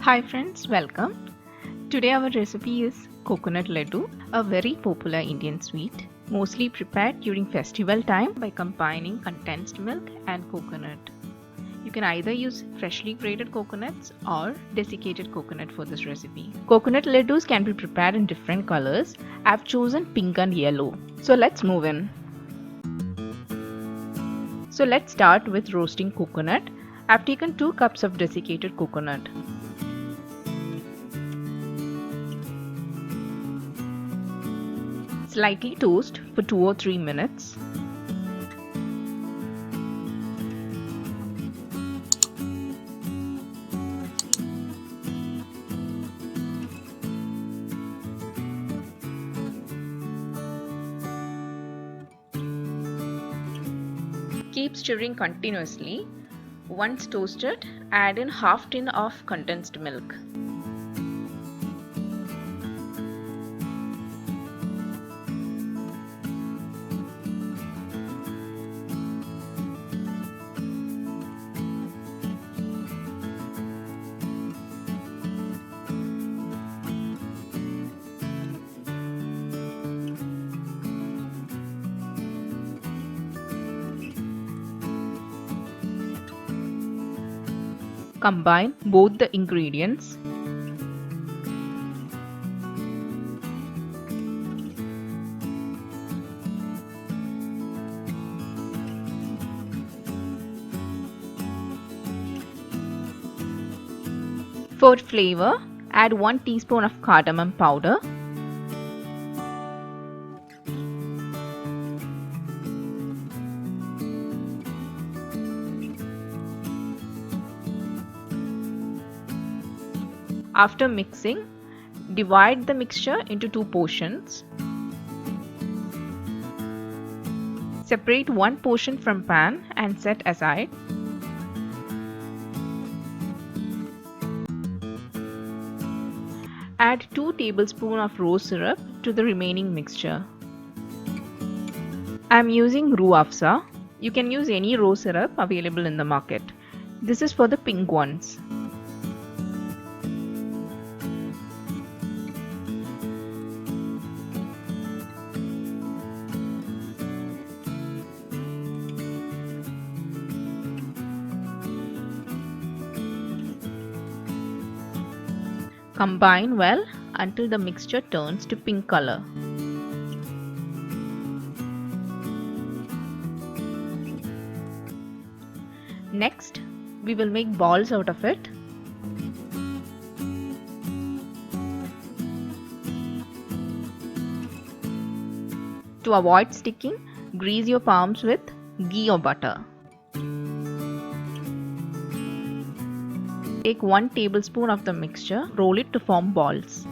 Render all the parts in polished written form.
Hi friends, welcome. Today our recipe is coconut ladoo, a very popular Indian sweet, mostly prepared during festival time by combining condensed milk and coconut. You can either use freshly grated coconuts or desiccated coconut for this recipe. Coconut ladoos can be prepared in different colors. I've chosen pink and yellow. So let's move in. So let's start with roasting coconut. I've taken 2 cups of desiccated coconut. Slightly toast for 2 or 3 minutes. Keep stirring continuously. Once toasted, add in half tin of condensed milk. Combine both the ingredients. For flavor, add 1 teaspoon of cardamom powder. After mixing, divide the mixture into 2 portions. Separate 1 portion from pan and set aside. Add 2 tablespoons of rose syrup to the remaining mixture. I am using Rooh Afzah. You can use any rose syrup available in the market. This is for the pink ones. Combine well until the mixture turns to pink color. Next, we will make balls out of it. To avoid sticking, grease your palms with ghee or butter. Take 1 tablespoon of the mixture, roll it to form balls.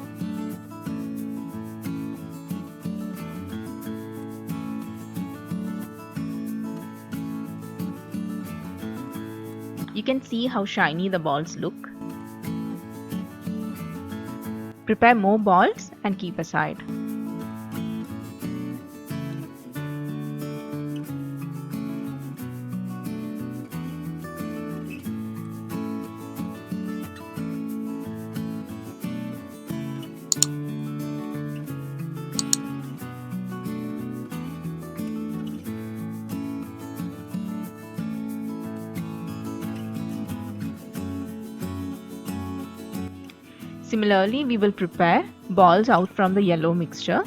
You can see how shiny the balls look. Prepare more balls and keep aside. Similarly, we will prepare balls out from the yellow mixture.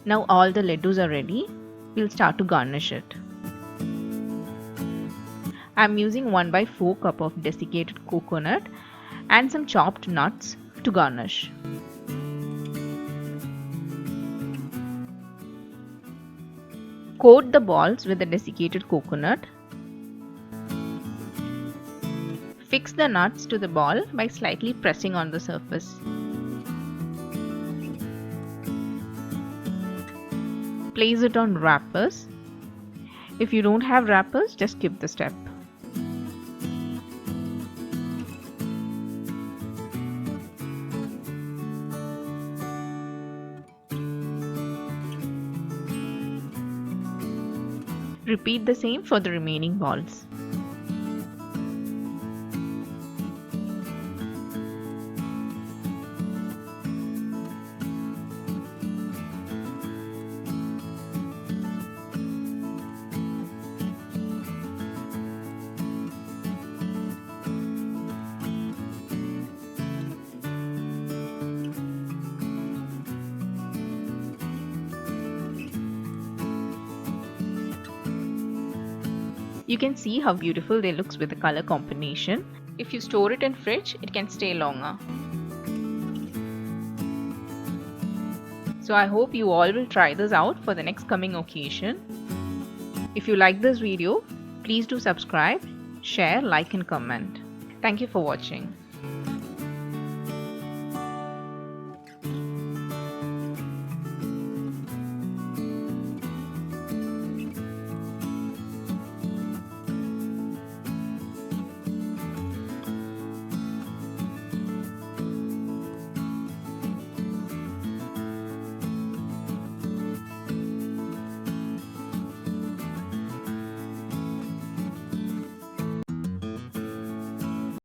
Now all the ladoos are ready. We'll start to garnish it. I'm using 1/4 cup of desiccated coconut and some chopped nuts to garnish. Coat the balls with the desiccated coconut. Fix the nuts to the ball by slightly pressing on the surface. Place it on wrappers. If you don't have wrappers, just skip the step. Repeat the same for the remaining balls. You can see how beautiful they look with the color combination. If you store it in fridge, it can stay longer. So I hope you all will try this out for the next coming occasion. If you like this video, please do subscribe, share, like and comment. Thank you for watching.